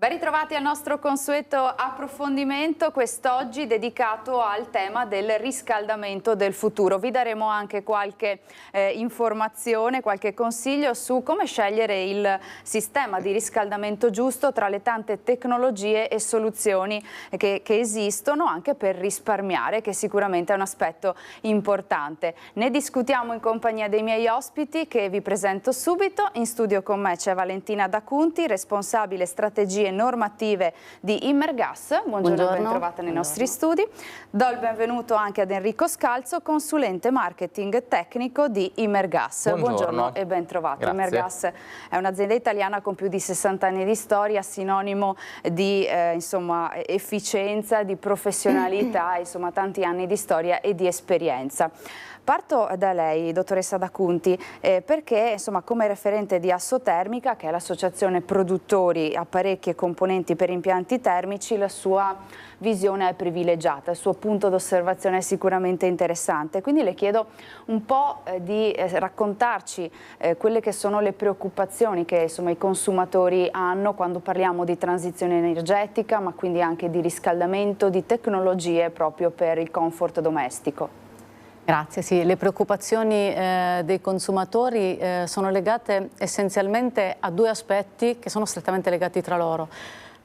Ben ritrovati al nostro consueto approfondimento, quest'oggi dedicato al tema del riscaldamento del futuro. Vi daremo anche qualche informazione, qualche consiglio su come scegliere il sistema di riscaldamento giusto tra le tante tecnologie e soluzioni che esistono, anche per risparmiare, che sicuramente è un aspetto importante. Ne discutiamo in compagnia dei miei ospiti, che vi presento subito. In studio con me c'è Valentina D'Acunti, responsabile strategie normative di Imergas. Buongiorno, ben trovata nei nostri studi. Do il benvenuto anche ad Enrico Scalzo, consulente marketing tecnico di Imergas. Buongiorno e ben trovato. Imergas è un'azienda italiana con più di 60 anni di storia, sinonimo di insomma, efficienza, di professionalità, insomma tanti anni di storia e di esperienza. Parto da lei, dottoressa D'Acunti, perché insomma, come referente di Assotermica, che è l'associazione produttori apparecchi e componenti per impianti termici, la sua visione è privilegiata, il suo punto d'osservazione è sicuramente interessante. Quindi le chiedo un po' di raccontarci quelle che sono le preoccupazioni che insomma, i consumatori hanno quando parliamo di transizione energetica, ma quindi anche di riscaldamento, di tecnologie proprio per il comfort domestico. Grazie, sì, le preoccupazioni dei consumatori sono legate essenzialmente a due aspetti che sono strettamente legati tra loro: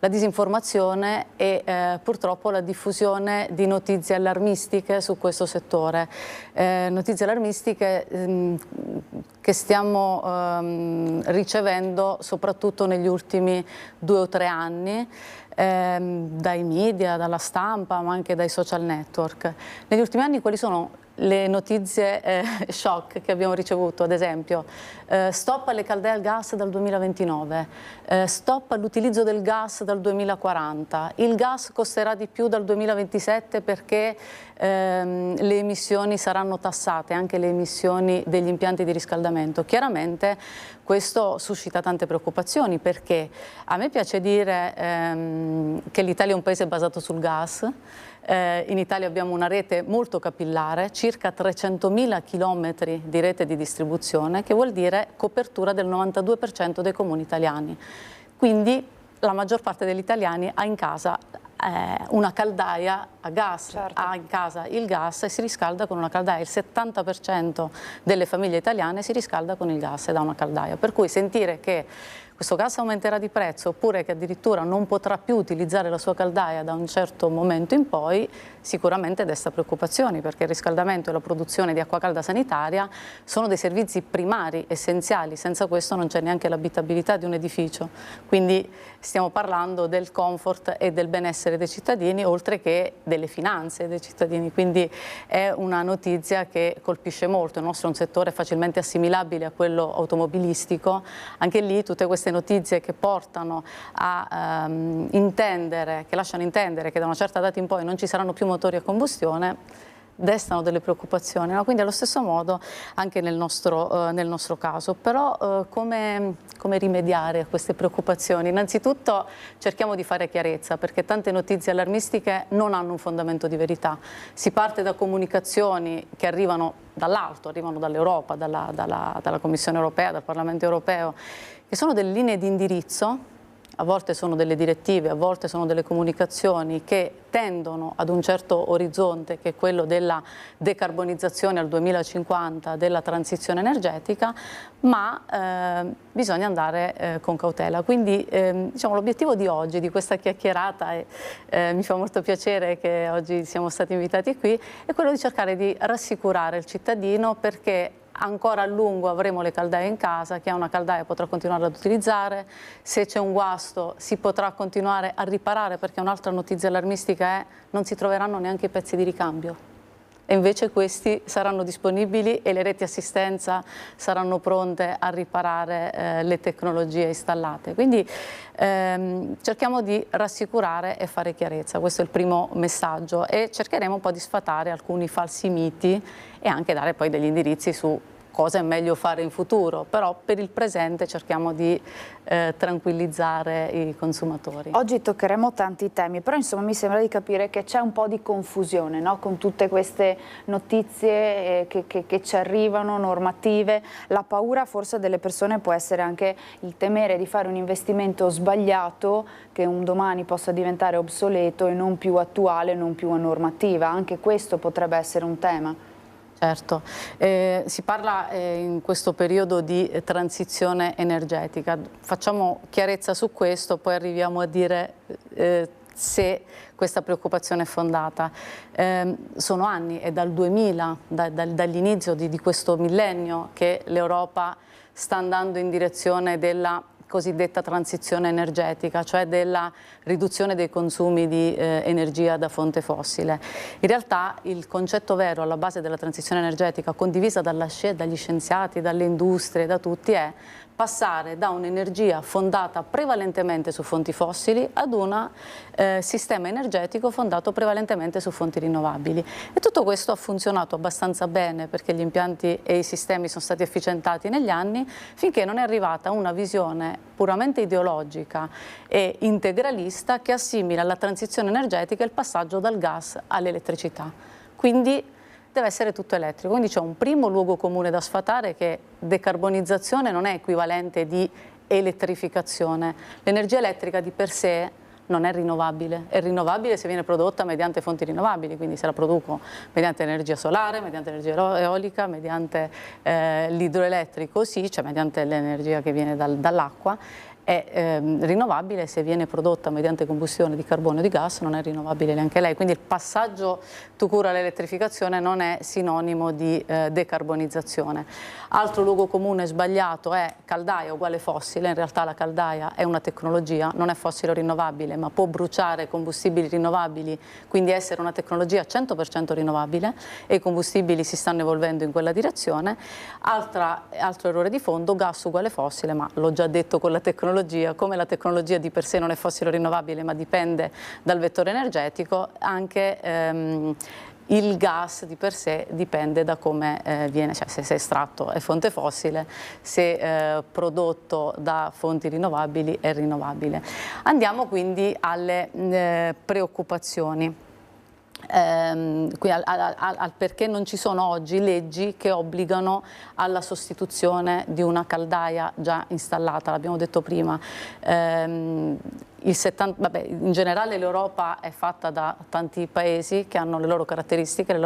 la disinformazione e purtroppo la diffusione di notizie allarmistiche su questo settore. Notizie allarmistiche che stiamo ricevendo soprattutto negli ultimi 2 o 3 anni, dai media, dalla stampa, ma anche dai social network. Negli ultimi anni quali sono le notizie shock che abbiamo ricevuto? Ad esempio, stop alle caldee al gas dal 2029, stop all'utilizzo del gas dal 2040, il gas costerà di più dal 2027 perché le emissioni saranno tassate, anche le emissioni degli impianti di riscaldamento. Chiaramente questo suscita tante preoccupazioni, perché a me piace dire che l'Italia è un paese basato sul gas. In Italia abbiamo una rete molto capillare, circa 300.000 chilometri di rete di distribuzione, che vuol dire copertura del 92% dei comuni italiani. Quindi la maggior parte degli italiani ha in casa una caldaia a gas, certo, ha in casa il gas e si riscalda con una caldaia. Il 70% delle famiglie italiane si riscalda con il gas e da una caldaia. Per cui sentire che questo gas aumenterà di prezzo, oppure che addirittura non potrà più utilizzare la sua caldaia da un certo momento in poi, sicuramente desta preoccupazioni, perché il riscaldamento e la produzione di acqua calda sanitaria sono dei servizi primari, essenziali. Senza questo non c'è neanche l'abitabilità di un edificio. Quindi stiamo parlando del comfort e del benessere dei cittadini, oltre che delle finanze dei cittadini. Quindi è una notizia che colpisce molto. Il nostro è un settore facilmente assimilabile a quello automobilistico. Anche lì tutte queste notizie che portano a intendere, che lasciano intendere che da una certa data in poi non ci saranno più motori a combustione, destano delle preoccupazioni, no? Quindi allo stesso modo anche nel nostro caso. Però come rimediare a queste preoccupazioni? Innanzitutto cerchiamo di fare chiarezza, perché tante notizie allarmistiche non hanno un fondamento di verità. Si parte da comunicazioni che arrivano dall'alto, arrivano dall'Europa, dalla Commissione europea, dal Parlamento europeo, che sono delle linee di indirizzo, a volte sono delle direttive, a volte sono delle comunicazioni che tendono ad un certo orizzonte, che è quello della decarbonizzazione al 2050, della transizione energetica, ma bisogna andare con cautela. Quindi diciamo, l'obiettivo di oggi, di questa chiacchierata, e mi fa molto piacere che oggi siamo stati invitati qui, è quello di cercare di rassicurare il cittadino, perché ancora a lungo avremo le caldaie in casa. Chi ha una caldaia potrà continuare ad utilizzare, se c'è un guasto si potrà continuare a riparare, perché un'altra notizia allarmistica è: non si troveranno neanche i pezzi di ricambio, e invece questi saranno disponibili e le reti assistenza saranno pronte a riparare le tecnologie installate. Quindi cerchiamo di rassicurare e fare chiarezza, questo è il primo messaggio, e cercheremo un po' di sfatare alcuni falsi miti e anche dare poi degli indirizzi su cosa è meglio fare in futuro, però per il presente cerchiamo di tranquillizzare i consumatori. Oggi toccheremo tanti temi, però insomma mi sembra di capire che c'è un po' di confusione, no? Con tutte queste notizie che ci arrivano, normative. La paura forse delle persone può essere anche il temere di fare un investimento sbagliato che un domani possa diventare obsoleto e non più attuale, non più a normativa. Anche questo potrebbe essere un tema. Certo, si parla in questo periodo di transizione energetica. Facciamo chiarezza su questo, poi arriviamo a dire se questa preoccupazione è fondata. Sono anni, è dal 2000, dall'inizio di questo millennio, che l'Europa sta andando in direzione della cosiddetta transizione energetica, cioè della riduzione dei consumi di energia da fonte fossile. In realtà il concetto vero alla base della transizione energetica, condivisa dagli scienziati, dalle industrie, da tutti, è passare da un'energia fondata prevalentemente su fonti fossili ad un sistema energetico fondato prevalentemente su fonti rinnovabili. E tutto questo ha funzionato abbastanza bene perché gli impianti e i sistemi sono stati efficientati negli anni, finché non è arrivata una visione puramente ideologica e integralista che assimila alla transizione energetica il passaggio dal gas all'elettricità. Quindi deve essere tutto elettrico, quindi c'è un primo luogo comune da sfatare, che decarbonizzazione non è equivalente di elettrificazione. L'energia elettrica di per sé non è rinnovabile se viene prodotta mediante fonti rinnovabili, quindi se la produco mediante energia solare, mediante energia eolica, mediante l'idroelettrico, sì, cioè mediante l'energia che viene dall'acqua. È rinnovabile se viene prodotta mediante combustione di carbone o di gas, non è rinnovabile neanche lei. Quindi il passaggio to cure all'elettrificazione non è sinonimo di decarbonizzazione. Altro luogo comune sbagliato è caldaia uguale fossile. In realtà la caldaia è una tecnologia, non è fossile o rinnovabile, ma può bruciare combustibili rinnovabili, quindi essere una tecnologia 100% rinnovabile, e i combustibili si stanno evolvendo in quella direzione. Altro errore di fondo, gas uguale fossile, ma l'ho già detto con la tecnologia, come la tecnologia di per sé non è fossile o rinnovabile ma dipende dal vettore energetico, anche il gas di per sé dipende da come viene, cioè se è estratto è fonte fossile, se prodotto da fonti rinnovabili è rinnovabile. Andiamo quindi alle preoccupazioni. Al perché non ci sono oggi leggi che obbligano alla sostituzione di una caldaia già installata, l'abbiamo detto prima. In generale l'Europa è fatta da tanti paesi che hanno le loro caratteristiche,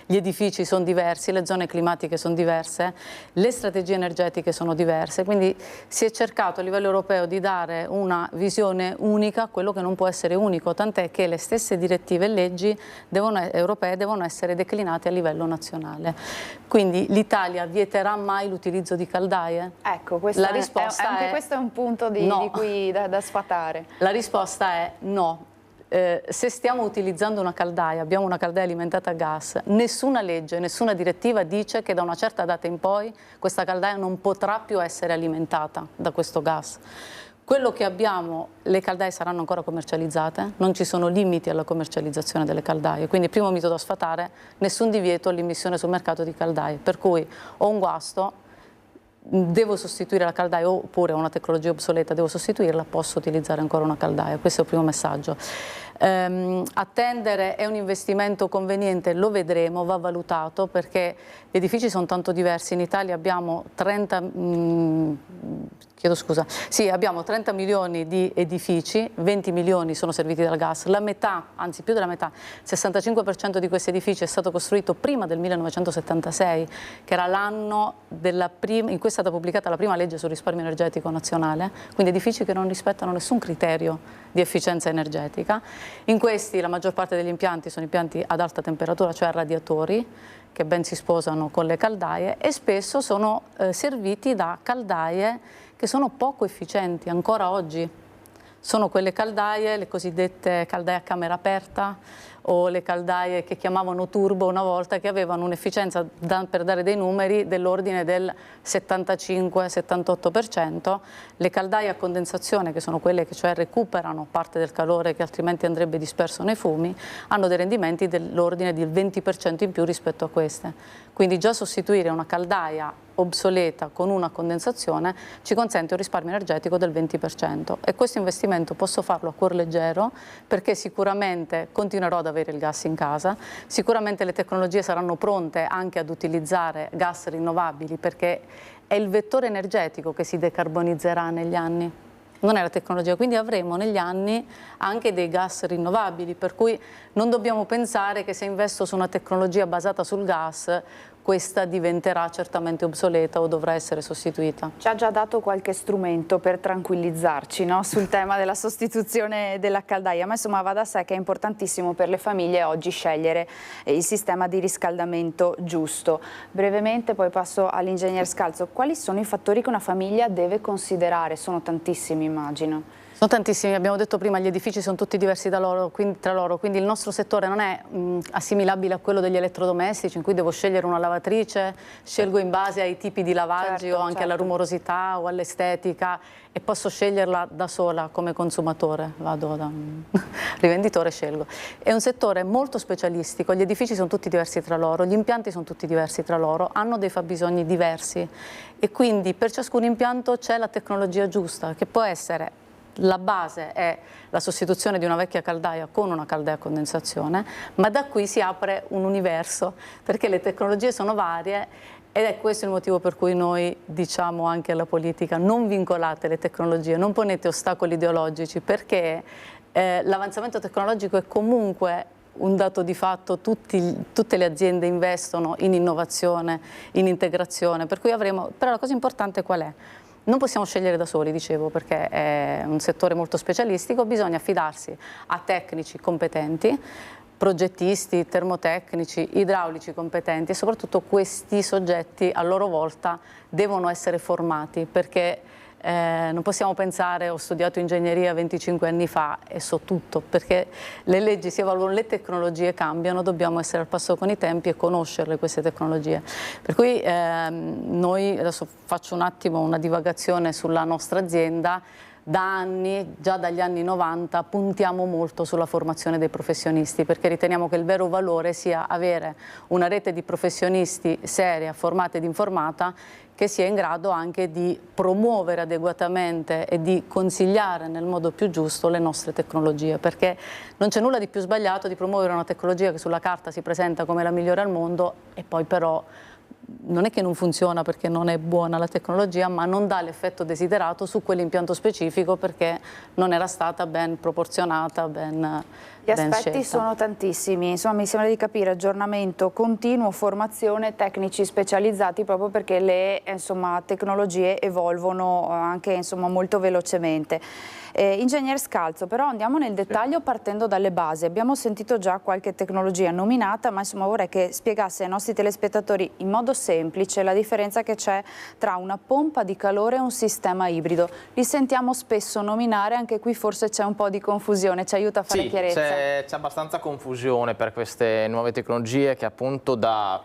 gli edifici sono diversi, le zone climatiche sono diverse, le strategie energetiche sono diverse, quindi si è cercato a livello europeo di dare una visione unica a quello che non può essere unico, tant'è che le stesse direttive e leggi europee devono essere declinate a livello nazionale. Quindi l'Italia vieterà mai l'utilizzo di caldaie? Ecco, la risposta anche questo è un punto di cui da sfatare. La risposta è no. Se stiamo utilizzando una caldaia, abbiamo una caldaia alimentata a gas, nessuna legge, nessuna direttiva dice che da una certa data in poi questa caldaia non potrà più essere alimentata da questo gas. Quello che abbiamo, le caldaie saranno ancora commercializzate, non ci sono limiti alla commercializzazione delle caldaie, quindi primo mito da sfatare, nessun divieto all'immissione sul mercato di caldaie, per cui ho un guasto, devo sostituire la caldaia, oppure ho una tecnologia obsoleta, devo sostituirla, posso utilizzare ancora una caldaia. Questo è il primo messaggio. Attendere è un investimento conveniente, lo vedremo, va valutato, perché gli edifici sono tanto diversi. In Italia abbiamo 30 milioni di edifici, 20 milioni sono serviti dal gas, la metà, anzi più della metà, il 65% di questi edifici è stato costruito prima del 1976, che era l'anno in cui è stata pubblicata la prima legge sul risparmio energetico nazionale, quindi edifici che non rispettano nessun criterio di efficienza energetica. In questi la maggior parte degli impianti sono impianti ad alta temperatura, cioè a radiatori, che ben si sposano con le caldaie, e spesso sono serviti da caldaie che sono poco efficienti ancora oggi. Sono quelle caldaie, le cosiddette caldaie a camera aperta, o le caldaie che chiamavano turbo una volta, che avevano un'efficienza, per dare dei numeri, dell'ordine del 75-78%. Le caldaie a condensazione, che sono quelle che cioè recuperano parte del calore che altrimenti andrebbe disperso nei fumi, hanno dei rendimenti dell'ordine del 20% in più rispetto a queste. Quindi già sostituire una caldaia obsoleta con una condensazione ci consente un risparmio energetico del 20%, e questo investimento posso farlo a cuor leggero, perché sicuramente continuerò ad avere il gas in casa, sicuramente le tecnologie saranno pronte anche ad utilizzare gas rinnovabili, perché è il vettore energetico che si decarbonizzerà negli anni, non è la tecnologia, quindi avremo negli anni anche dei gas rinnovabili, per cui non dobbiamo pensare che se investo su una tecnologia basata sul gas questa diventerà certamente obsoleta o dovrà essere sostituita. Ci ha già dato qualche strumento per tranquillizzarci, no? Sul tema della sostituzione della caldaia, ma insomma va da sé che è importantissimo per le famiglie oggi scegliere il sistema di riscaldamento giusto. Brevemente poi passo all'ingegner Scalzo, quali sono i fattori che una famiglia deve considerare? Sono tantissimi, immagino. Sono tantissimi, abbiamo detto prima, gli edifici sono tutti diversi tra loro, quindi il nostro settore non è assimilabile a quello degli elettrodomestici, in cui devo scegliere una lavatrice, scelgo in base ai tipi di lavaggi o anche alla rumorosità o all'estetica, e posso sceglierla da sola come consumatore, vado da un rivenditore e scelgo. È un settore molto specialistico, gli edifici sono tutti diversi tra loro, gli impianti sono tutti diversi tra loro, hanno dei fabbisogni diversi, e quindi per ciascun impianto c'è la tecnologia giusta, che può essere: la base è la sostituzione di una vecchia caldaia con una caldaia a condensazione, ma da qui si apre un universo, perché le tecnologie sono varie, ed è questo il motivo per cui noi diciamo anche alla politica: non vincolate le tecnologie, non ponete ostacoli ideologici, perché l'avanzamento tecnologico è comunque un dato di fatto, tutte le aziende investono in innovazione, in integrazione, per cui avremo, però la cosa importante qual è? Non possiamo scegliere da soli, dicevo, perché è un settore molto specialistico, bisogna affidarsi a tecnici competenti, progettisti, termotecnici, idraulici competenti, e soprattutto questi soggetti a loro volta devono essere formati, perché non possiamo pensare: ho studiato ingegneria 25 anni fa e so tutto, perché le leggi si evolvono, le tecnologie cambiano, dobbiamo essere al passo con i tempi e conoscerle queste tecnologie. Per cui noi, adesso faccio un attimo una divagazione sulla nostra azienda. Da anni, già dagli anni 90, puntiamo molto sulla formazione dei professionisti, perché riteniamo che il vero valore sia avere una rete di professionisti seria, formata ed informata, che sia in grado anche di promuovere adeguatamente e di consigliare nel modo più giusto le nostre tecnologie, perché non c'è nulla di più sbagliato di promuovere una tecnologia che sulla carta si presenta come la migliore al mondo e poi però non è che non funziona perché non è buona la tecnologia, ma non dà l'effetto desiderato su quell'impianto specifico, perché non era stata ben proporzionata, Gli aspetti sono tantissimi, insomma mi sembra di capire: aggiornamento continuo, formazione, tecnici specializzati, proprio perché le tecnologie evolvono anche molto velocemente. Ingegner Scalzo, però andiamo nel dettaglio partendo dalle basi. Abbiamo sentito già qualche tecnologia nominata, ma vorrei che spiegasse ai nostri telespettatori in modo semplice la differenza che c'è tra una pompa di calore e un sistema ibrido. Li sentiamo spesso nominare, anche qui forse c'è un po' di confusione, ci aiuta a fare chiarezza? C'è abbastanza confusione per queste nuove tecnologie che appunto da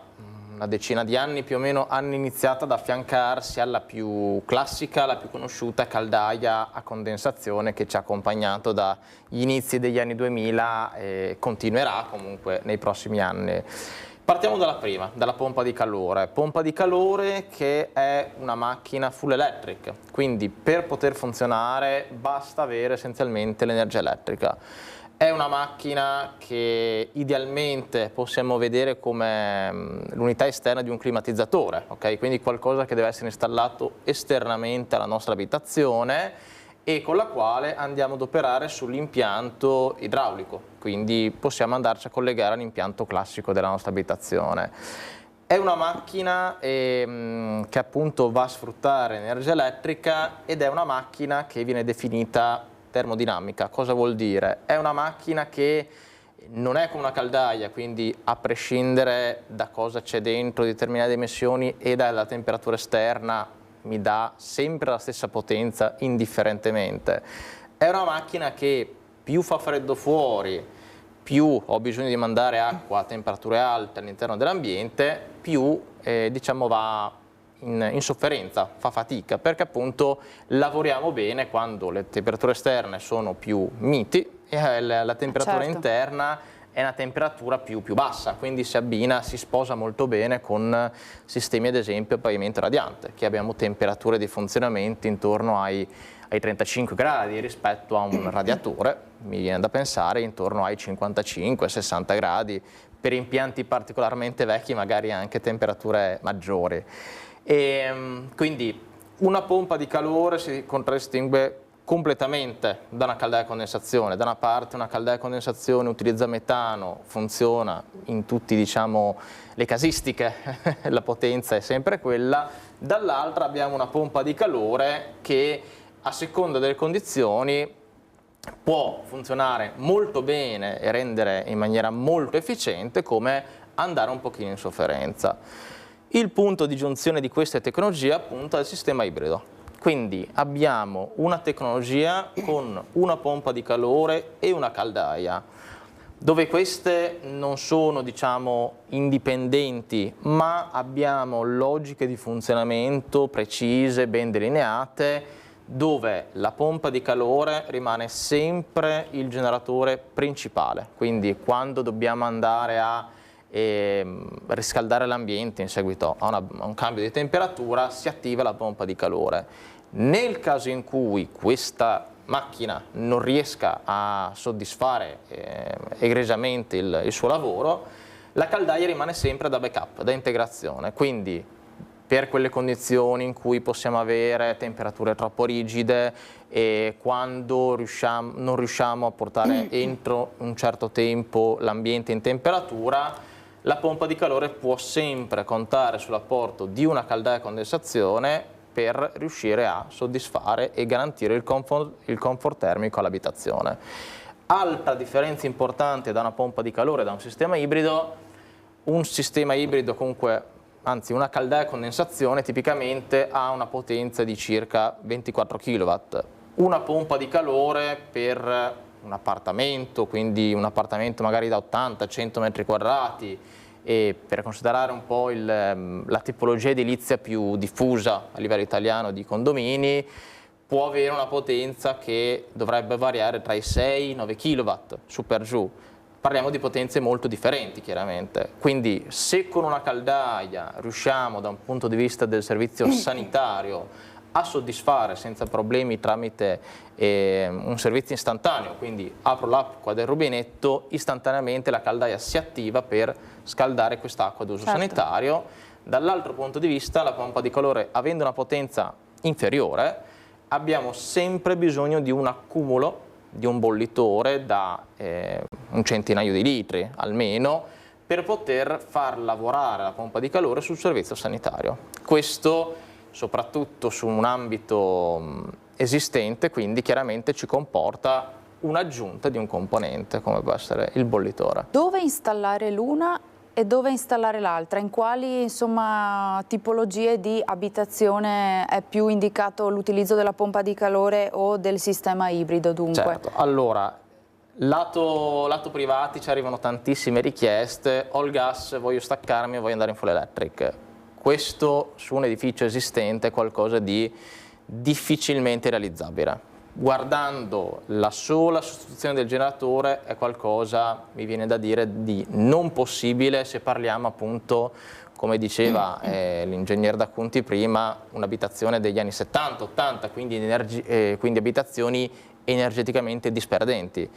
una decina di anni più o meno hanno iniziato ad affiancarsi alla più classica, la più conosciuta caldaia a condensazione, che ci ha accompagnato dagli inizi degli anni 2000 e continuerà comunque nei prossimi anni. Partiamo dalla prima, dalla pompa di calore. Pompa di calore che è una macchina full electric, quindi per poter funzionare basta avere essenzialmente l'energia elettrica. È una macchina che idealmente possiamo vedere come l'unità esterna di un climatizzatore, okay? Quindi qualcosa che deve essere installato esternamente alla nostra abitazione e con la quale andiamo ad operare sull'impianto idraulico, quindi possiamo andarci a collegare all'impianto classico della nostra abitazione. È una macchina che appunto va a sfruttare energia elettrica ed è una macchina che viene definita termodinamica. Cosa vuol dire? È una macchina che non è come una caldaia, quindi a prescindere da cosa c'è dentro, determinate dimensioni e dalla temperatura esterna mi dà sempre la stessa potenza indifferentemente. È una macchina che più fa freddo fuori, più ho bisogno di mandare acqua a temperature alte all'interno dell'ambiente, più diciamo va in sofferenza, fa fatica, perché appunto lavoriamo bene quando le temperature esterne sono più miti e la temperatura interna è una temperatura più bassa, quindi si abbina, si sposa molto bene con sistemi ad esempio a pavimento radiante, che abbiamo temperature di funzionamento intorno ai 35 gradi rispetto a un radiatore, mi viene da pensare intorno ai 55-60 gradi, per impianti particolarmente vecchi magari anche temperature maggiori. E quindi una pompa di calore si contraddistingue completamente da una caldaia a condensazione. Da una parte una caldaia a condensazione utilizza metano, funziona in tutti diciamo le casistiche, la potenza è sempre quella, dall'altra abbiamo una pompa di calore che a seconda delle condizioni può funzionare molto bene e rendere in maniera molto efficiente, come andare un pochino in sofferenza. Il punto di giunzione di queste tecnologie appunto è il sistema ibrido. Quindi abbiamo una tecnologia con una pompa di calore e una caldaia, dove queste non sono diciamo indipendenti, ma abbiamo logiche di funzionamento precise, ben delineate, dove la pompa di calore rimane sempre il generatore principale. Quindi quando dobbiamo andare a riscaldare l'ambiente in seguito a un cambio di temperatura si attiva la pompa di calore. Nel caso in cui questa macchina non riesca a soddisfare egregiamente il suo lavoro, la caldaia rimane sempre da backup, da integrazione, quindi per quelle condizioni in cui possiamo avere temperature troppo rigide e quando non riusciamo a portare entro un certo tempo l'ambiente in temperatura, la pompa di calore può sempre contare sull'apporto di una caldaia a condensazione per riuscire a soddisfare e garantire il comfort termico all'abitazione. Altra differenza importante da una pompa di calore e da un sistema ibrido comunque, anzi una caldaia a condensazione tipicamente ha una potenza di circa 24 kW. Una pompa di calore per un appartamento, quindi un appartamento magari da 80-100 metri quadrati, e per considerare un po' la tipologia edilizia più diffusa a livello italiano di condomini, può avere una potenza che dovrebbe variare tra i 6 e i 9 kW, su per giù. Parliamo di potenze molto differenti chiaramente, quindi se con una caldaia riusciamo da un punto di vista del servizio sanitario a soddisfare senza problemi tramite un servizio istantaneo, quindi apro l'acqua del rubinetto, istantaneamente la caldaia si attiva per scaldare quest'acqua d'uso sanitario. Dall'altro punto di vista la pompa di calore, avendo una potenza inferiore, abbiamo sempre bisogno di un accumulo, di un bollitore da un centinaio di litri almeno, per poter far lavorare la pompa di calore sul servizio sanitario. Questo soprattutto su un ambito esistente, quindi chiaramente ci comporta un'aggiunta di un componente come può essere il bollitore. Dove installare l'una e dove installare l'altra? In quali insomma, tipologie di abitazione è più indicato l'utilizzo della pompa di calore o del sistema ibrido dunque? Certo, allora lato privati ci arrivano tantissime richieste, ho il gas, voglio staccarmi, voglio andare in full electric. Questo su un edificio esistente è qualcosa di difficilmente realizzabile. Guardando la sola sostituzione del generatore è qualcosa, mi viene da dire, di non possibile se parliamo appunto, come diceva l'ingegner D'Acunti prima, un'abitazione degli anni 70-80, quindi abitazioni energeticamente disperdenti,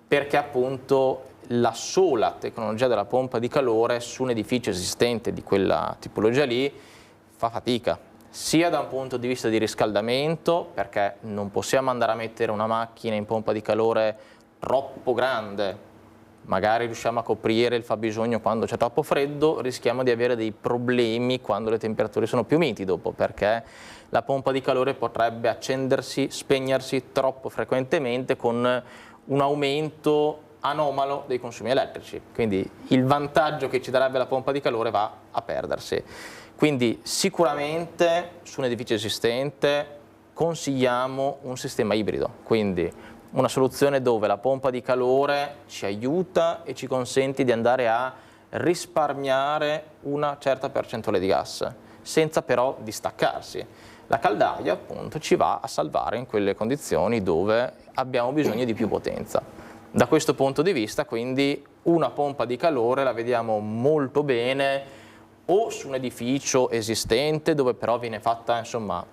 perché appunto la sola tecnologia della pompa di calore su un edificio esistente di quella tipologia lì fa fatica, sia da un punto di vista di riscaldamento, perché non possiamo andare a mettere una macchina in pompa di calore troppo grande, magari riusciamo a coprire il fabbisogno quando c'è troppo freddo, rischiamo di avere dei problemi quando le temperature sono più miti dopo, perché la pompa di calore potrebbe accendersi, spegnersi troppo frequentemente con un aumento anomalo dei consumi elettrici, quindi il vantaggio che ci darebbe la pompa di calore va a perdersi. Quindi sicuramente su un edificio esistente consigliamo un sistema ibrido, quindi una soluzione dove la pompa di calore ci aiuta e ci consente di andare a risparmiare una certa percentuale di gas, senza però distaccarsi. La caldaia appunto ci va a salvare in quelle condizioni dove abbiamo bisogno di più potenza. Da questo punto di vista quindi una pompa di calore la vediamo molto bene o su un edificio esistente dove però viene fatta insomma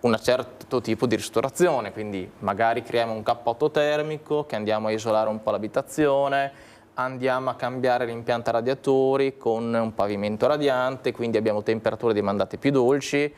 un certo tipo di ristorazione, quindi magari creiamo un cappotto termico che andiamo a isolare un po' l'abitazione, andiamo a cambiare l'impianto radiatori con un pavimento radiante, quindi abbiamo temperature demandate più dolci,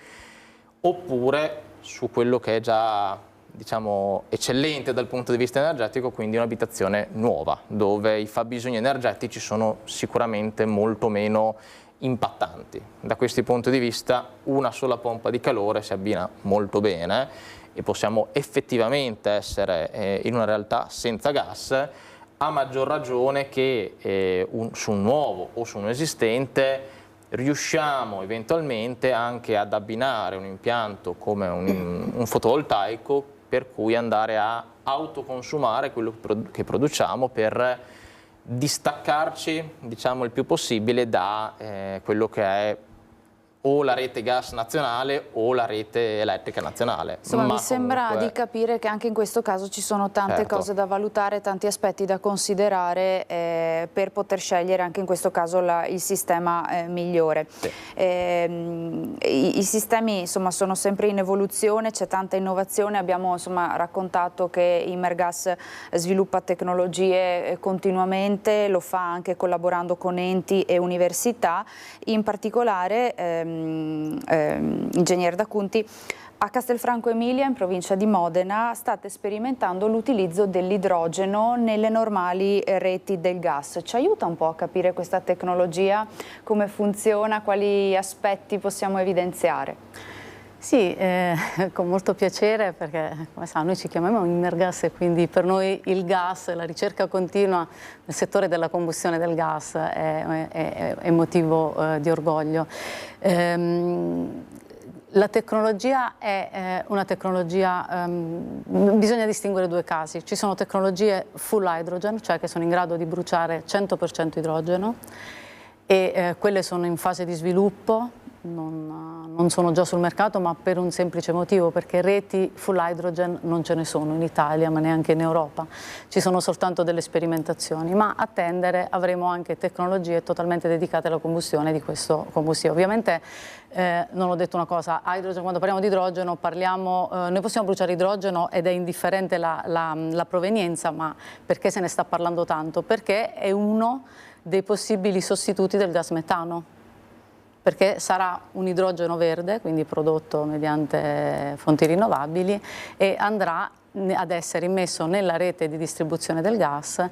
oppure su quello che è già diciamo eccellente dal punto di vista energetico, quindi un'abitazione nuova, dove i fabbisogni energetici sono sicuramente molto meno impattanti. Da questi punti di vista una sola pompa di calore si abbina molto bene e possiamo effettivamente essere in una realtà senza gas, a maggior ragione che su un nuovo o su un esistente riusciamo eventualmente anche ad abbinare un impianto come un fotovoltaico, per cui andare a autoconsumare quello che produciamo per distaccarci diciamo il più possibile da quello che è o la rete gas nazionale o la rete elettrica nazionale. Insomma, mi sembra di capire che anche in questo caso ci sono tante cose da valutare, tanti aspetti da considerare per poter scegliere anche in questo caso il sistema migliore. Sì. I sistemi insomma sono sempre in evoluzione, c'è tanta innovazione, abbiamo insomma raccontato che Imergas sviluppa tecnologie continuamente, lo fa anche collaborando con enti e università, in particolare Ingegner D'Acunti, a Castelfranco Emilia, in provincia di Modena, state sperimentando l'utilizzo dell'idrogeno nelle normali reti del gas. Ci aiuta un po' a capire questa tecnologia, come funziona, quali aspetti possiamo evidenziare? Sì, con molto piacere, perché come sa noi ci chiamiamo Imergas e quindi per noi il gas, la ricerca continua nel settore della combustione del gas è motivo di orgoglio. La tecnologia è una tecnologia, bisogna distinguere due casi. Ci sono tecnologie full hydrogen, cioè che sono in grado di bruciare 100% idrogeno, e quelle sono in fase di sviluppo, non sono già sul mercato, ma per un semplice motivo, perché reti full hydrogen non ce ne sono in Italia, ma neanche in Europa. Ci sono soltanto delle sperimentazioni, ma a tendere avremo anche tecnologie totalmente dedicate alla combustione di questo combustibile. Ovviamente non ho detto una cosa, hydrogen, quando parliamo di idrogeno noi possiamo bruciare idrogeno ed è indifferente la provenienza, ma perché se ne sta parlando tanto? Perché è uno dei possibili sostituti del gas metano, perché sarà un idrogeno verde, quindi prodotto mediante fonti rinnovabili, e andrà ad essere immesso nella rete di distribuzione del gas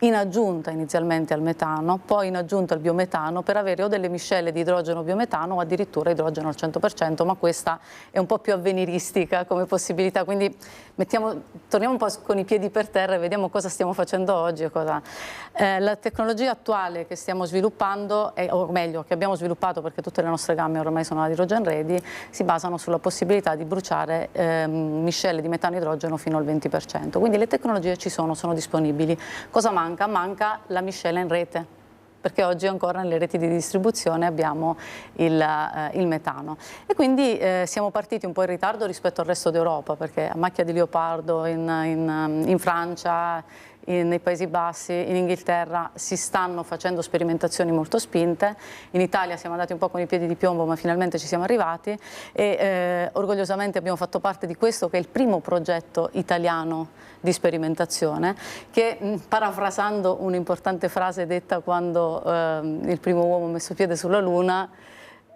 in aggiunta inizialmente al metano, poi in aggiunta al biometano, per avere o delle miscele di idrogeno biometano o addirittura idrogeno al 100%, ma questa è un po' più avveniristica come possibilità, quindi torniamo un po' con i piedi per terra e vediamo cosa stiamo facendo oggi. La tecnologia attuale che stiamo sviluppando, o meglio che abbiamo sviluppato, perché tutte le nostre gamme ormai sono ad hydrogen ready, si basano sulla possibilità di bruciare miscele di metano e idrogeno fino al 20%, quindi le tecnologie ci sono disponibili. Cosa manca? Manca la miscela in rete, perché oggi ancora nelle reti di distribuzione abbiamo il metano. E quindi siamo partiti un po' in ritardo rispetto al resto d'Europa, perché a macchia di leopardo in Francia, nei Paesi Bassi, in Inghilterra si stanno facendo sperimentazioni molto spinte. In Italia siamo andati un po' con i piedi di piombo, ma finalmente ci siamo arrivati e orgogliosamente abbiamo fatto parte di questo, che è il primo progetto italiano di sperimentazione, che, parafrasando un'importante frase detta quando il primo uomo ha messo piede sulla Luna,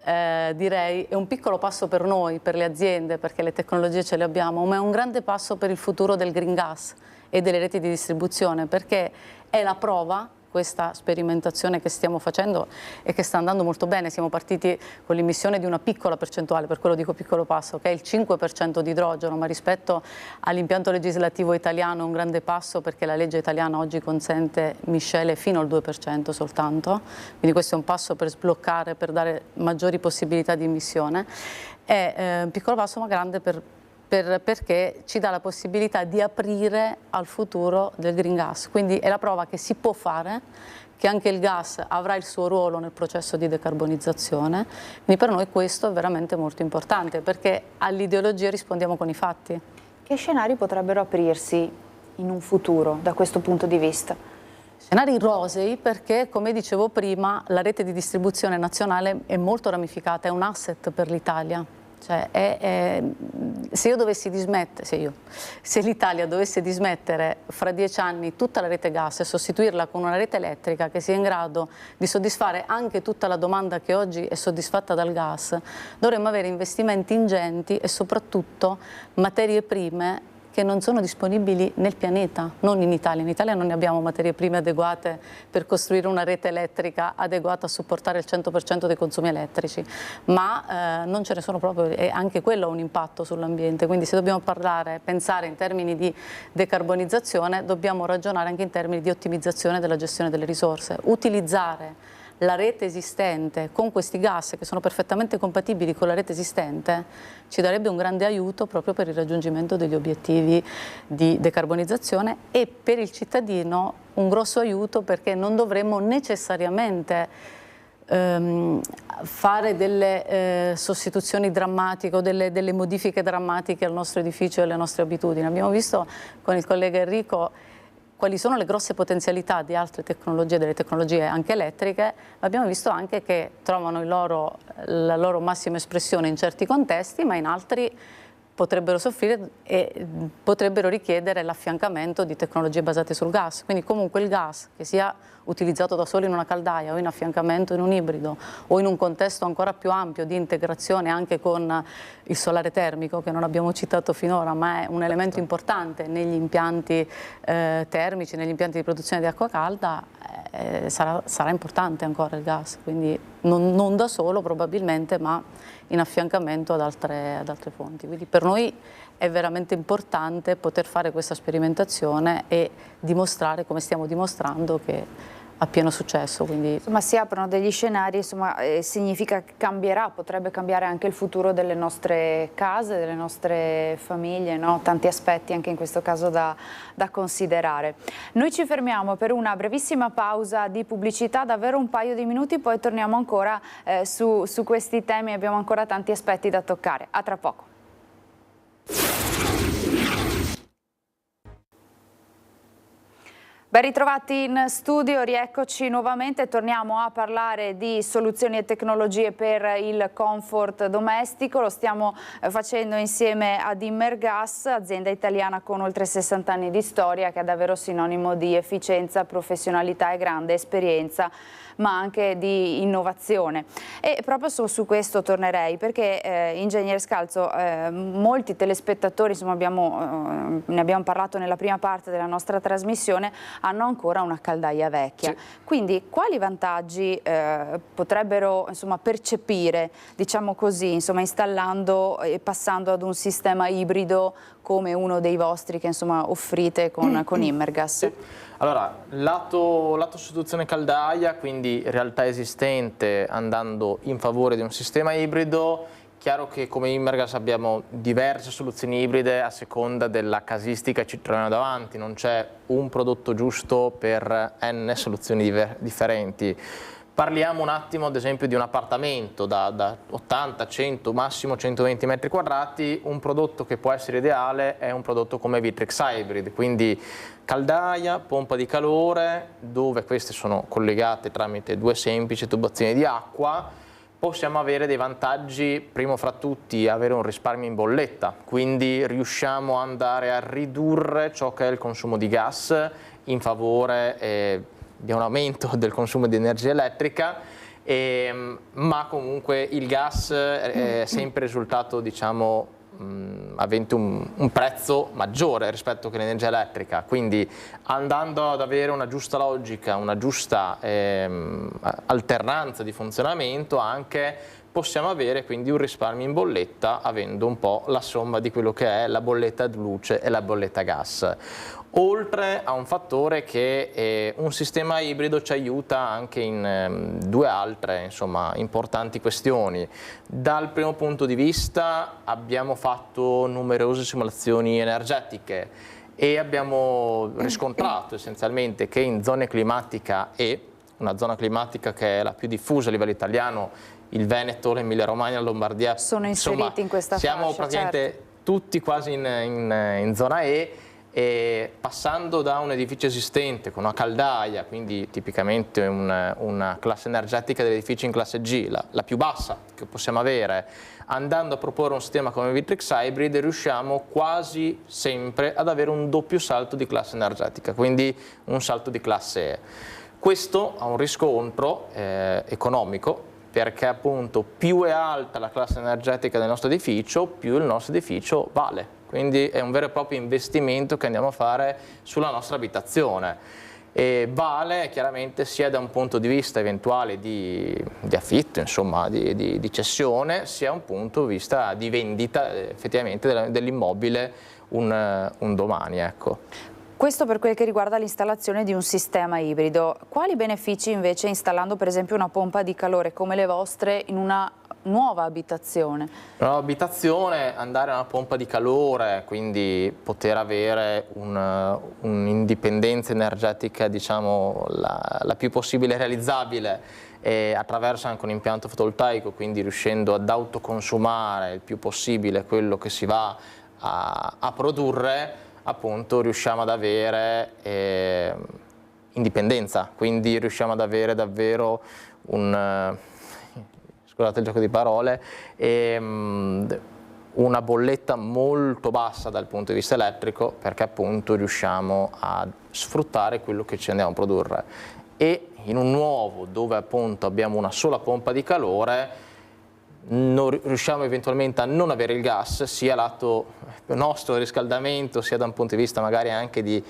direi è un piccolo passo per noi, per le aziende, perché le tecnologie ce le abbiamo, ma è un grande passo per il futuro del green gas e delle reti di distribuzione, perché è la prova, questa sperimentazione che stiamo facendo e che sta andando molto bene. Siamo partiti con l'immissione di una piccola percentuale, per quello dico piccolo passo, che è il 5% di idrogeno, ma rispetto all'impianto legislativo italiano è un grande passo, perché la legge italiana oggi consente miscele fino al 2% soltanto, quindi questo è un passo per sbloccare, per dare maggiori possibilità di immissione. È un piccolo passo ma grande per perché ci dà la possibilità di aprire al futuro del green gas, quindi è la prova che si può fare, che anche il gas avrà il suo ruolo nel processo di decarbonizzazione, quindi per noi questo è veramente molto importante, perché all'ideologia rispondiamo con i fatti. Che scenari potrebbero aprirsi in un futuro da questo punto di vista? Scenari rosei perché, come dicevo prima, la rete di distribuzione nazionale è molto ramificata, è un asset per l'Italia. Cioè se l'Italia dovesse dismettere fra 10 anni tutta la rete gas e sostituirla con una rete elettrica che sia in grado di soddisfare anche tutta la domanda che oggi è soddisfatta dal gas, dovremmo avere investimenti ingenti e soprattutto materie prime che non sono disponibili nel pianeta, non in Italia. In Italia non ne abbiamo materie prime adeguate per costruire una rete elettrica adeguata a supportare il 100% dei consumi elettrici, ma non ce ne sono proprio, e anche quello ha un impatto sull'ambiente. Quindi se dobbiamo pensare in termini di decarbonizzazione, dobbiamo ragionare anche in termini di ottimizzazione della gestione delle risorse. Utilizzare la rete esistente con questi gas che sono perfettamente compatibili con la rete esistente ci darebbe un grande aiuto proprio per il raggiungimento degli obiettivi di decarbonizzazione e per il cittadino un grosso aiuto perché non dovremmo necessariamente fare delle sostituzioni drammatiche o delle modifiche drammatiche al nostro edificio e alle nostre abitudini. Abbiamo visto con il collega Enrico quali sono le grosse potenzialità di altre tecnologie, delle tecnologie anche elettriche, ma abbiamo visto anche che trovano la loro massima espressione in certi contesti, ma in altri potrebbero soffrire e potrebbero richiedere l'affiancamento di tecnologie basate sul gas. Quindi comunque il gas, che sia utilizzato da solo in una caldaia o in affiancamento in un ibrido o in un contesto ancora più ampio di integrazione anche con il solare termico, che non abbiamo citato finora, ma è un elemento importante negli impianti termici, negli impianti di produzione di acqua calda, sarà importante ancora il gas, quindi non da solo probabilmente, ma in affiancamento ad altre fonti. Quindi per noi è veramente importante poter fare questa sperimentazione e dimostrare, come stiamo dimostrando, che ha pieno successo. Quindi insomma, si aprono degli scenari, insomma, significa che potrebbe cambiare anche il futuro delle nostre case, delle nostre famiglie, no? Tanti aspetti anche in questo caso da considerare. Noi ci fermiamo per una brevissima pausa di pubblicità, davvero un paio di minuti, poi torniamo ancora su questi temi, abbiamo ancora tanti aspetti da toccare. A tra poco. Ben ritrovati in studio, rieccoci nuovamente, torniamo a parlare di soluzioni e tecnologie per il comfort domestico, lo stiamo facendo insieme ad Immergas, azienda italiana con oltre 60 anni di storia che è davvero sinonimo di efficienza, professionalità e grande esperienza, ma anche di innovazione. E proprio su questo tornerei perché Ingegner Scalzo, molti telespettatori, insomma ne abbiamo parlato nella prima parte della nostra trasmissione, hanno ancora una caldaia vecchia. Sì. Quindi quali vantaggi potrebbero percepire, diciamo così, installando e passando ad un sistema ibrido come uno dei vostri che offrite con Immergas? Sì. Allora, lato sostituzione caldaia, quindi realtà esistente andando in favore di un sistema ibrido, chiaro che come Immergas abbiamo diverse soluzioni ibride a seconda della casistica che ci troviamo davanti, non c'è un prodotto giusto per n soluzioni differenti. Parliamo un attimo ad esempio di un appartamento da 80, 100, massimo 120 metri quadrati, un prodotto che può essere ideale è un prodotto come Vitrix Hybrid, quindi caldaia, pompa di calore, dove queste sono collegate tramite due semplici tubazioni di acqua. Possiamo avere dei vantaggi, primo fra tutti avere un risparmio in bolletta, quindi riusciamo ad andare a ridurre ciò che è il consumo di gas in favore di un aumento del consumo di energia elettrica, ma comunque il gas è sempre risultato, diciamo, avente un prezzo maggiore rispetto che l'energia elettrica, quindi andando ad avere una giusta logica, una giusta alternanza di funzionamento, anche possiamo avere quindi un risparmio in bolletta avendo un po' la somma di quello che è la bolletta luce e la bolletta gas. Oltre a un fattore che un sistema ibrido ci aiuta anche in due altre, insomma, importanti questioni. Dal primo punto di vista abbiamo fatto numerose simulazioni energetiche e abbiamo riscontrato essenzialmente che in zone climatica E, una zona climatica che è la più diffusa a livello italiano, il Veneto, l'Emilia Romagna, la Lombardia, sono inseriti insomma, in questa siamo fascia, praticamente certo, tutti quasi in zona E, e passando da un edificio esistente con una caldaia, quindi tipicamente una classe energetica degli edifici in classe G, la più bassa che possiamo avere, andando a proporre un sistema come Victrix Hybrid riusciamo quasi sempre ad avere un doppio salto di classe energetica, quindi un salto di classe E. Questo ha un riscontro economico, perché appunto più è alta la classe energetica del nostro edificio, più il nostro edificio vale. Quindi è un vero e proprio investimento che andiamo a fare sulla nostra abitazione. E vale chiaramente sia da un punto di vista eventuale di affitto, insomma di cessione, sia da un punto di vista di vendita effettivamente dell'immobile un domani. Ecco. Questo per quel che riguarda l'installazione di un sistema ibrido. Quali benefici invece installando per esempio una pompa di calore come le vostre in una nuova abitazione? Nuova abitazione, andare a una pompa di calore, quindi poter avere un'indipendenza energetica, diciamo, la più possibile realizzabile attraverso anche un impianto fotovoltaico, quindi riuscendo ad autoconsumare il più possibile quello che si va a produrre, appunto riusciamo ad avere indipendenza, quindi riusciamo ad avere davvero scusate il gioco di parole, una bolletta molto bassa dal punto di vista elettrico, perché appunto riusciamo a sfruttare quello che ci andiamo a produrre. E in un nuovo, dove appunto abbiamo una sola pompa di calore, riusciamo eventualmente a non avere il gas, sia lato nostro riscaldamento, sia da un punto di vista magari anche di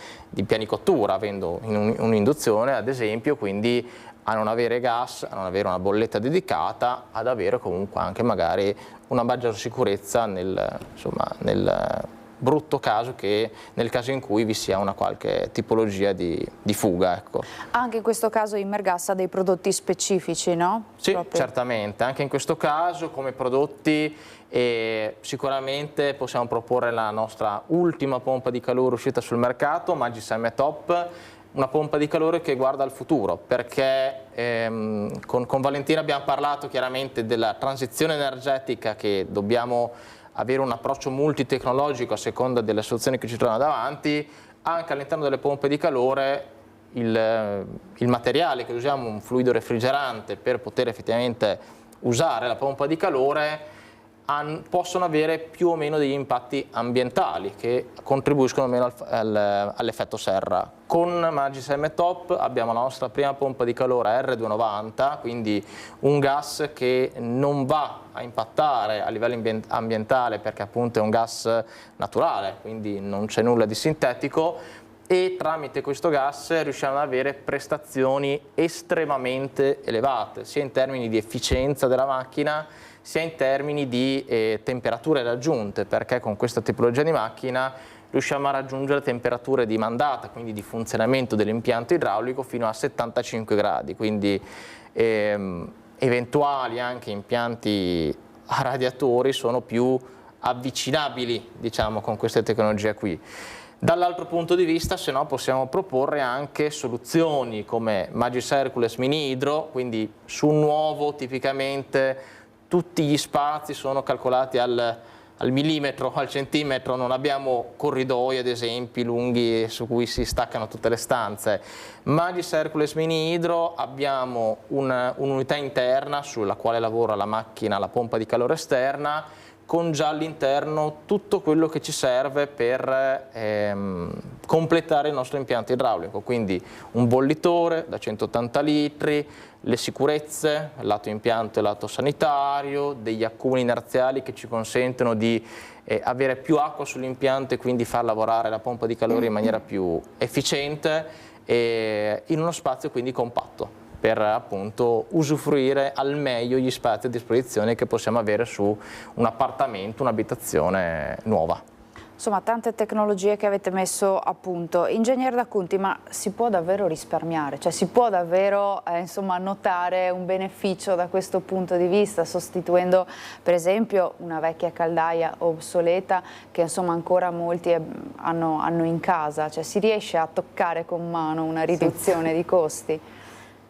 piani cottura, avendo un'induzione ad esempio, quindi a non avere gas, a non avere una bolletta dedicata, ad avere comunque anche magari una maggiore sicurezza nel brutto caso nel caso in cui vi sia una qualche tipologia di fuga. Ecco. Anche in questo caso Imergas ha dei prodotti specifici, no? Sì, certamente, anche in questo caso come prodotti sicuramente possiamo proporre la nostra ultima pompa di calore uscita sul mercato, Magis M Top, una pompa di calore che guarda al futuro, perché con Valentina abbiamo parlato chiaramente della transizione energetica, che dobbiamo avere un approccio multitecnologico a seconda delle soluzioni che ci troviamo davanti. Anche all'interno delle pompe di calore il materiale che usiamo, un fluido refrigerante, per poter effettivamente usare la pompa di calore, possono avere più o meno degli impatti ambientali che contribuiscono meno all'effetto serra. Con Magis M Top abbiamo la nostra prima pompa di calore R290, quindi un gas che non va a impattare a livello ambientale, perché appunto è un gas naturale, quindi non c'è nulla di sintetico, e tramite questo gas riusciamo ad avere prestazioni estremamente elevate, sia in termini di efficienza della macchina, sia in termini di temperature raggiunte, perché con questa tipologia di macchina riusciamo a raggiungere temperature di mandata, quindi di funzionamento dell'impianto idraulico, fino a 75 gradi, quindi eventuali anche impianti a radiatori sono più avvicinabili, diciamo, con queste tecnologie qui. Dall'altro punto di vista, se no, possiamo proporre anche soluzioni come Magis Hercules Mini Hydro, quindi su un nuovo tipicamente tutti gli spazi sono calcolati al millimetro, al centimetro, non abbiamo corridoi ad esempio lunghi su cui si staccano tutte le stanze. Magis Hercules Mini Hydro abbiamo un'unità interna sulla quale lavora la macchina, la pompa di calore esterna, con già all'interno tutto quello che ci serve per completare il nostro impianto idraulico, quindi un bollitore da 180 litri, le sicurezze, lato impianto e lato sanitario, degli accumuli inerziali che ci consentono di avere più acqua sull'impianto e quindi far lavorare la pompa di calore in maniera più efficiente, in uno spazio quindi compatto. per appunto usufruire al meglio gli spazi a disposizione che possiamo avere su un appartamento, un'abitazione nuova. Insomma, tante tecnologie che avete messo a punto. Ingegnere D'Acunti, ma si può davvero risparmiare? Cioè si può davvero insomma, notare un beneficio da questo punto di vista, sostituendo per esempio una vecchia caldaia obsoleta che insomma ancora molti hanno in casa? Cioè si riesce a toccare con mano una riduzione di costi?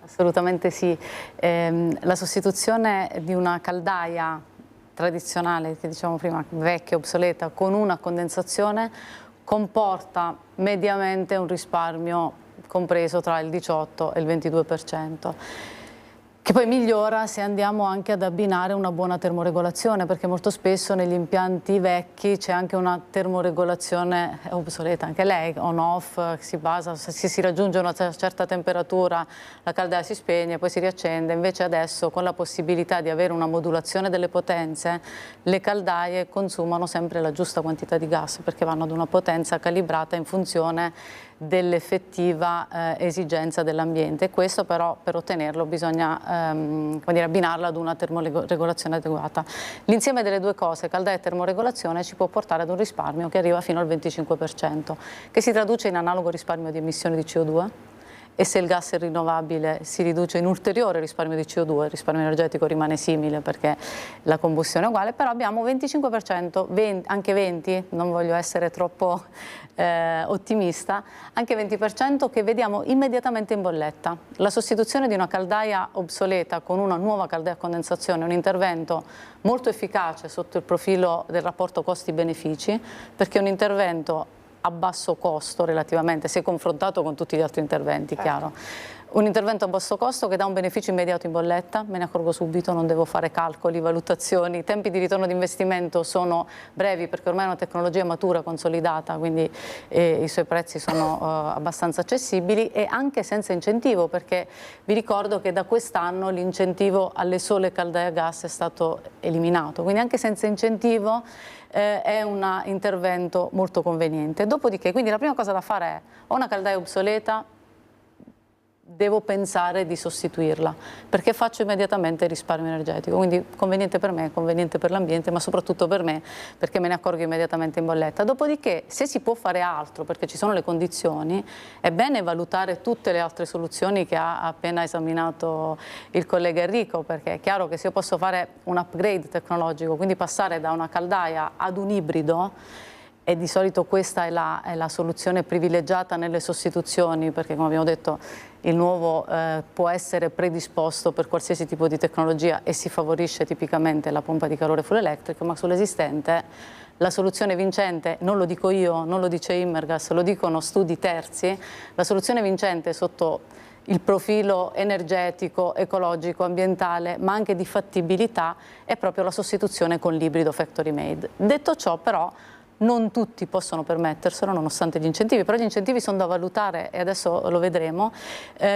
Assolutamente sì. La sostituzione di una caldaia tradizionale, che diciamo prima vecchia, obsoleta, con una condensazione comporta mediamente un risparmio compreso tra il 18 e il 22%. Che poi migliora se andiamo anche ad abbinare una buona termoregolazione, perché molto spesso negli impianti vecchi c'è anche una termoregolazione obsoleta, anche lei on-off, si basa, se si raggiunge una certa temperatura la caldaia si spegne, poi si riaccende. Invece adesso con la possibilità di avere una modulazione delle potenze, le caldaie consumano sempre la giusta quantità di gas, perché vanno ad una potenza calibrata in funzione dell'effettiva esigenza dell'ambiente. Questo però per ottenerlo bisogna come dire, abbinarla ad una termoregolazione adeguata. L'insieme delle due cose, caldaia e termoregolazione, ci può portare ad un risparmio che arriva fino al 25%, che si traduce in analogo risparmio di emissioni di CO2, e se il gas è rinnovabile si riduce in ulteriore risparmio di CO2, il risparmio energetico rimane simile perché la combustione è uguale, però abbiamo 25%, anche 20%, non voglio essere troppo ottimista, anche 20% che vediamo immediatamente in bolletta. La sostituzione di una caldaia obsoleta con una nuova caldaia a condensazione è un intervento molto efficace sotto il profilo del rapporto costi-benefici, perché è un intervento a basso costo relativamente, se confrontato con tutti gli altri interventi, chiaro. Un intervento a basso costo che dà un beneficio immediato in bolletta, me ne accorgo subito, non devo fare calcoli, valutazioni, i tempi di ritorno di investimento sono brevi perché ormai è una tecnologia matura, consolidata, quindi i suoi prezzi sono abbastanza accessibili, e anche senza incentivo, perché vi ricordo che da quest'anno l'incentivo alle sole caldaie a gas è stato eliminato, quindi anche senza incentivo è un intervento molto conveniente. Dopodiché, quindi la prima cosa da fare è: ho una caldaia obsoleta, devo pensare di sostituirla, perché faccio immediatamente risparmio energetico, quindi conveniente per me, conveniente per l'ambiente, ma soprattutto per me, perché me ne accorgo immediatamente in bolletta. Dopodiché, se si può fare altro, perché ci sono le condizioni, è bene valutare tutte le altre soluzioni che ha appena esaminato il collega Enrico, perché è chiaro che se io posso fare un upgrade tecnologico, quindi passare da una caldaia ad un ibrido, e di solito questa è la soluzione privilegiata nelle sostituzioni, perché come abbiamo detto il nuovo può essere predisposto per qualsiasi tipo di tecnologia e si favorisce tipicamente la pompa di calore full electric, ma sull'esistente la soluzione vincente, non lo dico io, non lo dice Immergas, lo dicono studi terzi, la soluzione vincente sotto il profilo energetico, ecologico, ambientale, ma anche di fattibilità, è proprio la sostituzione con l'ibrido factory made. Detto ciò, però, non tutti possono permetterselo, nonostante gli incentivi, però gli incentivi sono da valutare e adesso lo vedremo.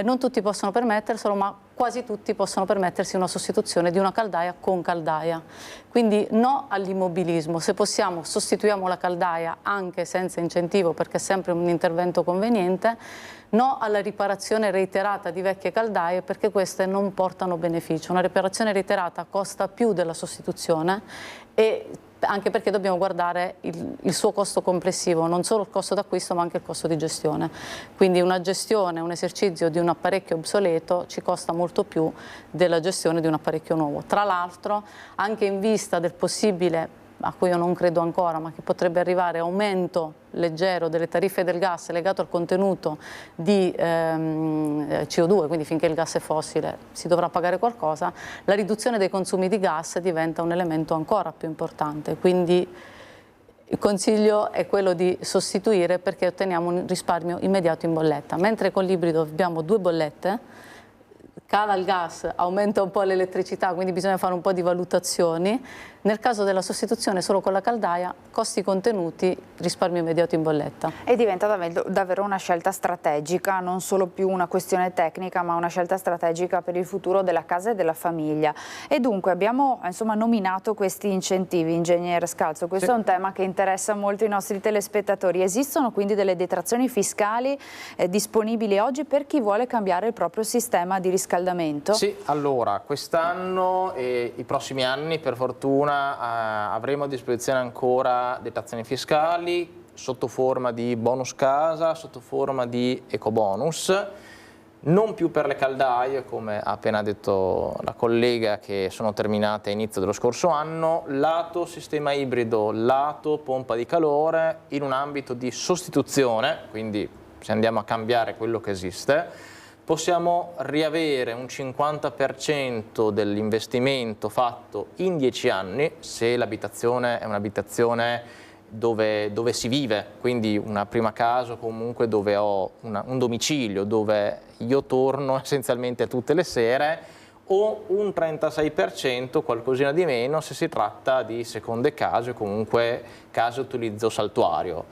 Non tutti possono permetterselo, ma quasi tutti possono permettersi una sostituzione di una caldaia con caldaia. Quindi no all'immobilismo, se possiamo sostituiamo la caldaia anche senza incentivo, perché è sempre un intervento conveniente. No alla riparazione reiterata di vecchie caldaie, perché queste non portano beneficio. Una riparazione reiterata costa più della sostituzione, e anche perché dobbiamo guardare il suo costo complessivo, non solo il costo d'acquisto ma anche il costo di gestione. Quindi una gestione, un esercizio di un apparecchio obsoleto ci costa molto più della gestione di un apparecchio nuovo. Tra l'altro, anche in vista del possibile, a cui io non credo ancora, ma che potrebbe arrivare, aumento leggero delle tariffe del gas legato al contenuto di CO2, quindi finché il gas è fossile si dovrà pagare qualcosa, la riduzione dei consumi di gas diventa un elemento ancora più importante. Quindi il consiglio è quello di sostituire, perché otteniamo un risparmio immediato in bolletta, mentre con l'ibrido abbiamo due bollette. Cala il gas, aumenta un po' l'elettricità, quindi bisogna fare un po' di valutazioni. Nel caso della sostituzione solo con la caldaia, costi contenuti, risparmio immediato in bolletta. E diventa davvero una scelta strategica, non solo più una questione tecnica, ma una scelta strategica per il futuro della casa e della famiglia. E dunque abbiamo nominato questi incentivi, Ingegner Scalzo, questo è un tema che interessa molto i nostri telespettatori. Esistono quindi delle detrazioni fiscali disponibili oggi per chi vuole cambiare il proprio sistema di riscaldamento riscaldamento? Sì, allora quest'anno e i prossimi anni per fortuna avremo a disposizione ancora detrazioni fiscali sotto forma di bonus casa, sotto forma di ecobonus, non più per le caldaie come ha appena detto la collega, che sono terminate a inizio dello scorso anno, lato sistema ibrido, lato pompa di calore in un ambito di sostituzione, quindi se andiamo a cambiare quello che esiste, possiamo riavere un 50% dell'investimento fatto in 10 anni se l'abitazione è un'abitazione dove si vive, quindi una prima casa o comunque dove ho un domicilio dove io torno essenzialmente tutte le sere, o un 36%, qualcosina di meno, se si tratta di seconde case o comunque case a utilizzo saltuario.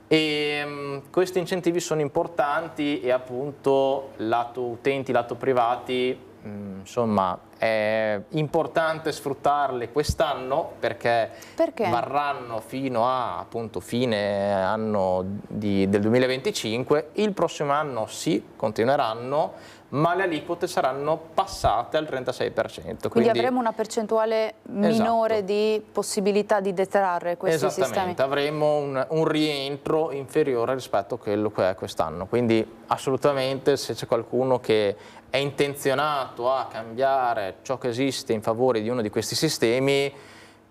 E questi incentivi sono importanti e appunto lato utenti, lato privati, insomma è importante sfruttarle quest'anno perché varranno fino a appunto fine anno del 2025, il prossimo anno sì, continueranno, ma le aliquote saranno passate al 36%. Quindi avremo una percentuale minore, esatto, di possibilità di detrarre questi sistemi. Avremo un rientro inferiore rispetto a quello che è quest'anno, quindi assolutamente se c'è qualcuno che è intenzionato a cambiare ciò che esiste in favore di uno di questi sistemi,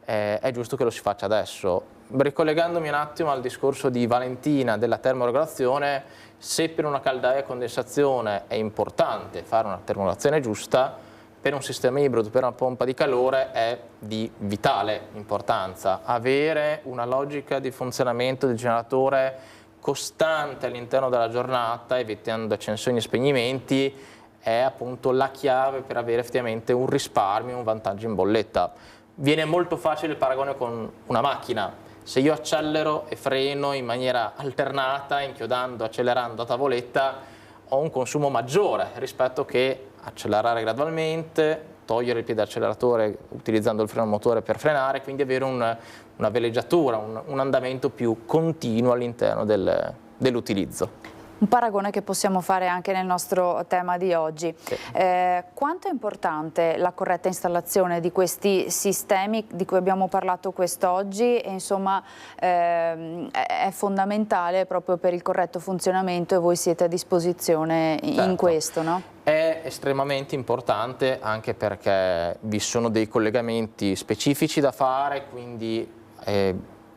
è giusto che lo si faccia adesso. Ricollegandomi un attimo al discorso di Valentina della termoregolazione, se per una caldaia a condensazione è importante fare una termoregolazione giusta, per un sistema ibrido, per una pompa di calore è di vitale importanza. Avere una logica di funzionamento del generatore costante all'interno della giornata, evitando accensioni e spegnimenti, è appunto la chiave per avere effettivamente un risparmio, un vantaggio in bolletta. Viene molto facile il paragone con una macchina. Se io accelero e freno in maniera alternata, inchiodando, accelerando a tavoletta, ho un consumo maggiore rispetto che accelerare gradualmente, togliere il piede acceleratore utilizzando il freno motore per frenare, quindi avere una veleggiatura, un andamento più continuo all'interno dell'utilizzo. Un paragone che possiamo fare anche nel nostro tema di oggi. Sì. Quanto è importante la corretta installazione di questi sistemi di cui abbiamo parlato quest'oggi e insomma è fondamentale proprio per il corretto funzionamento e voi siete a disposizione in questo, no? È estremamente importante anche perché vi sono dei collegamenti specifici da fare, quindi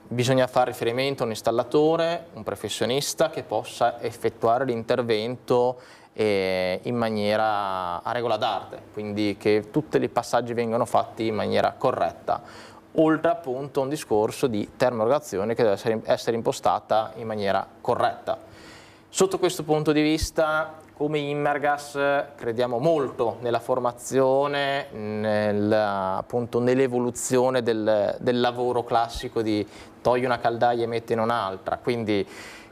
bisogna fare riferimento a un installatore, un professionista che possa effettuare l'intervento in maniera a regola d'arte, quindi che tutti i passaggi vengano fatti in maniera corretta, oltre appunto a un discorso di termoregolazione che deve essere impostata in maniera corretta. Sotto questo punto di vista, come Immergas crediamo molto nella formazione, appunto nell'evoluzione del lavoro classico di togli una caldaia e mettine un'altra, quindi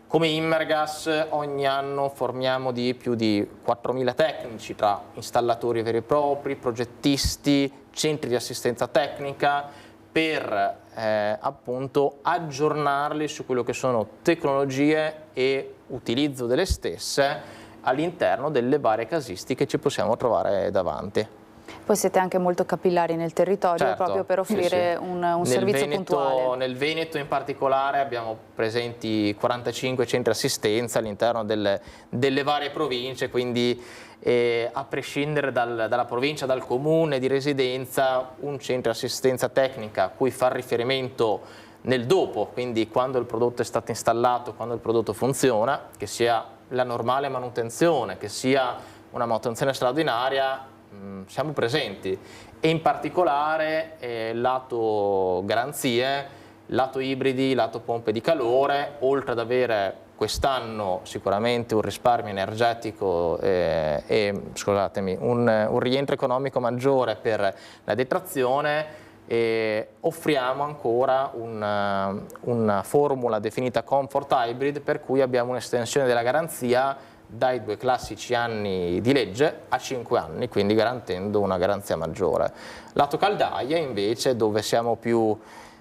come Immergas ogni anno formiamo più di 4.000 tecnici tra installatori veri e propri, progettisti, centri di assistenza tecnica, per appunto aggiornarli su quello che sono tecnologie e utilizzo delle stesse all'interno delle varie casistiche che ci possiamo trovare davanti. Poi siete anche molto capillari nel territorio, certo, proprio per offrire sì. un servizio puntuale. Nel Veneto in particolare abbiamo presenti 45 centri assistenza all'interno delle varie province, quindi a prescindere dalla provincia, dal comune di residenza, un centro assistenza tecnica a cui far riferimento nel dopo, quindi quando il prodotto è stato installato, quando il prodotto funziona, che sia la normale manutenzione, che sia una manutenzione straordinaria, siamo presenti, e in particolare lato garanzie, lato ibridi, lato pompe di calore, oltre ad avere quest'anno sicuramente un risparmio energetico scusatemi, un rientro economico maggiore per la detrazione, offriamo ancora una formula definita Comfort Hybrid, per cui abbiamo un'estensione della garanzia dai 2 classici anni di legge a 5 anni, quindi garantendo una garanzia maggiore. Lato caldaia invece, dove siamo più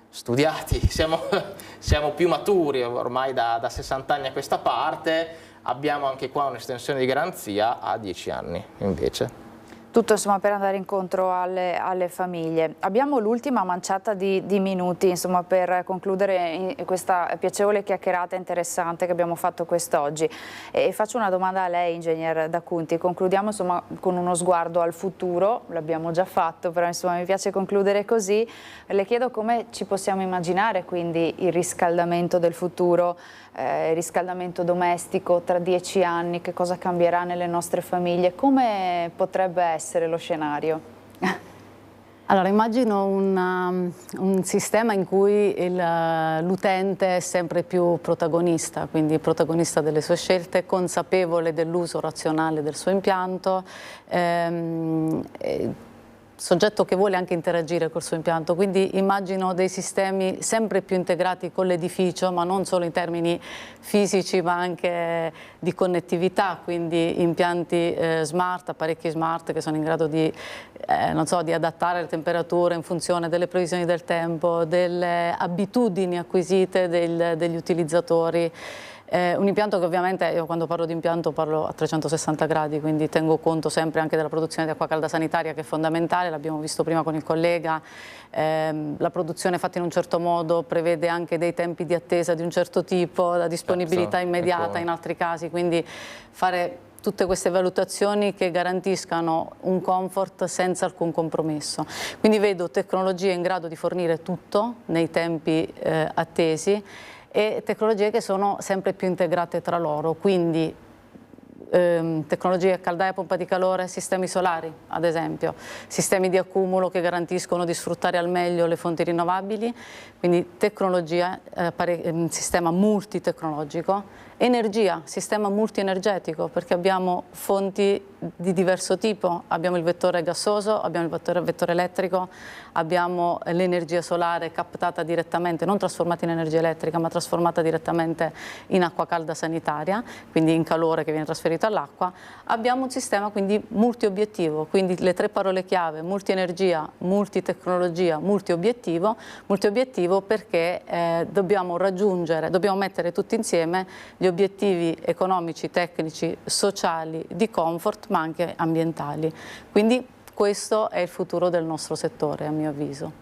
studiati, siamo più maturi ormai da 60 anni a questa parte, abbiamo anche qua un'estensione di garanzia a 10 anni invece. Tutto insomma per andare incontro alle famiglie. Abbiamo l'ultima manciata di minuti insomma per concludere questa piacevole chiacchierata interessante che abbiamo fatto quest'oggi. E faccio una domanda a lei, ingegner D'Acunti. Concludiamo insomma con uno sguardo al futuro, l'abbiamo già fatto, però insomma mi piace concludere così. Le chiedo come ci possiamo immaginare quindi il riscaldamento del futuro, il riscaldamento domestico tra 10 anni, che cosa cambierà nelle nostre famiglie, come potrebbe essere lo scenario? Allora, immagino un sistema in cui l'utente è sempre più protagonista, quindi protagonista delle sue scelte, consapevole dell'uso razionale del suo impianto, soggetto che vuole anche interagire col suo impianto, quindi immagino dei sistemi sempre più integrati con l'edificio, ma non solo in termini fisici ma anche di connettività, quindi impianti smart, apparecchi smart che sono in grado di, non so, di adattare le temperature in funzione delle previsioni del tempo, delle abitudini acquisite degli utilizzatori. Un impianto che ovviamente, io quando parlo di impianto parlo a 360 gradi, quindi tengo conto sempre anche della produzione di acqua calda sanitaria, che è fondamentale, l'abbiamo visto prima con il collega. La produzione fatta in un certo modo prevede anche dei tempi di attesa di un certo tipo, la disponibilità immediata in altri casi, quindi fare tutte queste valutazioni che garantiscano un comfort senza alcun compromesso. Quindi vedo tecnologie in grado di fornire tutto nei tempi attesi, e tecnologie che sono sempre più integrate tra loro, quindi tecnologie caldaia, pompa di calore, sistemi solari ad esempio, sistemi di accumulo che garantiscono di sfruttare al meglio le fonti rinnovabili, quindi tecnologia, sistema multitecnologico, energia, sistema multienergetico, perché abbiamo fonti di diverso tipo, abbiamo il vettore gassoso, abbiamo il vettore elettrico, abbiamo l'energia solare captata direttamente, non trasformata in energia elettrica, ma trasformata direttamente in acqua calda sanitaria, quindi in calore che viene trasferito all'acqua. Abbiamo un sistema quindi multiobiettivo, quindi le tre parole chiave: multienergia, multitecnologia, multiobiettivo perché dobbiamo mettere tutti insieme gli obiettivi economici, tecnici, sociali, di comfort, ma anche ambientali. Quindi questo è il futuro del nostro settore, a mio avviso.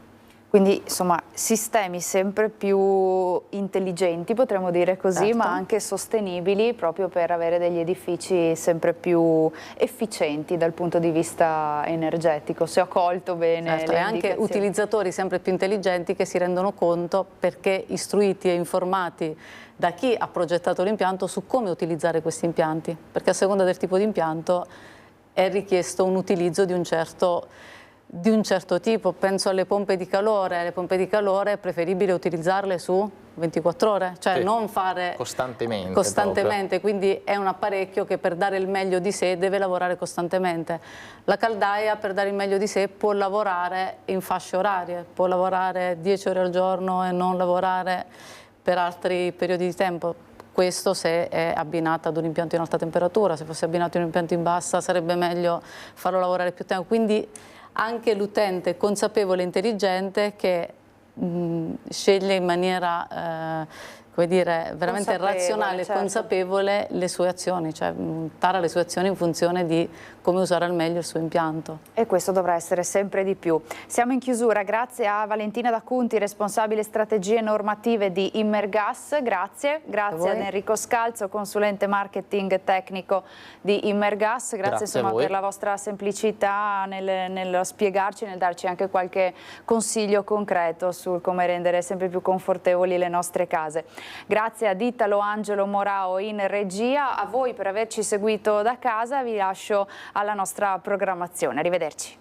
Quindi insomma sistemi sempre più intelligenti, potremmo dire così, certo, ma anche sostenibili, proprio per avere degli edifici sempre più efficienti dal punto di vista energetico, se ho colto bene. Certo, e anche utilizzatori sempre più intelligenti che si rendono conto, perché istruiti e informati da chi ha progettato l'impianto, su come utilizzare questi impianti, perché a seconda del tipo di impianto è richiesto un utilizzo di un certo tipo. Penso alle pompe di calore. Le pompe di calore è preferibile utilizzarle su 24 ore, cioè sì, non fare costantemente, quindi è un apparecchio che per dare il meglio di sé deve lavorare costantemente. La caldaia per dare il meglio di sé può lavorare in fasce orarie, può lavorare 10 ore al giorno e non lavorare per altri periodi di tempo. Questo se è abbinata ad un impianto in alta temperatura, se fosse abbinato in un impianto in bassa sarebbe meglio farlo lavorare più tempo. Quindi anche l'utente consapevole e intelligente che sceglie in maniera come dire, veramente razionale e certo, consapevole le sue azioni, cioè tara le sue azioni in funzione di come usare al meglio il suo impianto. E questo dovrà essere sempre di più. Siamo in chiusura, grazie a Valentina D'Acunti, responsabile strategie normative di Immergas, grazie ad Enrico Scalzo, consulente marketing tecnico di Immergas, grazie insomma per la vostra semplicità nel spiegarci, nel darci anche qualche consiglio concreto su come rendere sempre più confortevoli le nostre case. Grazie ad Italo Angelo Morao in regia, a voi per averci seguito da casa, vi lascio alla nostra programmazione. Arrivederci.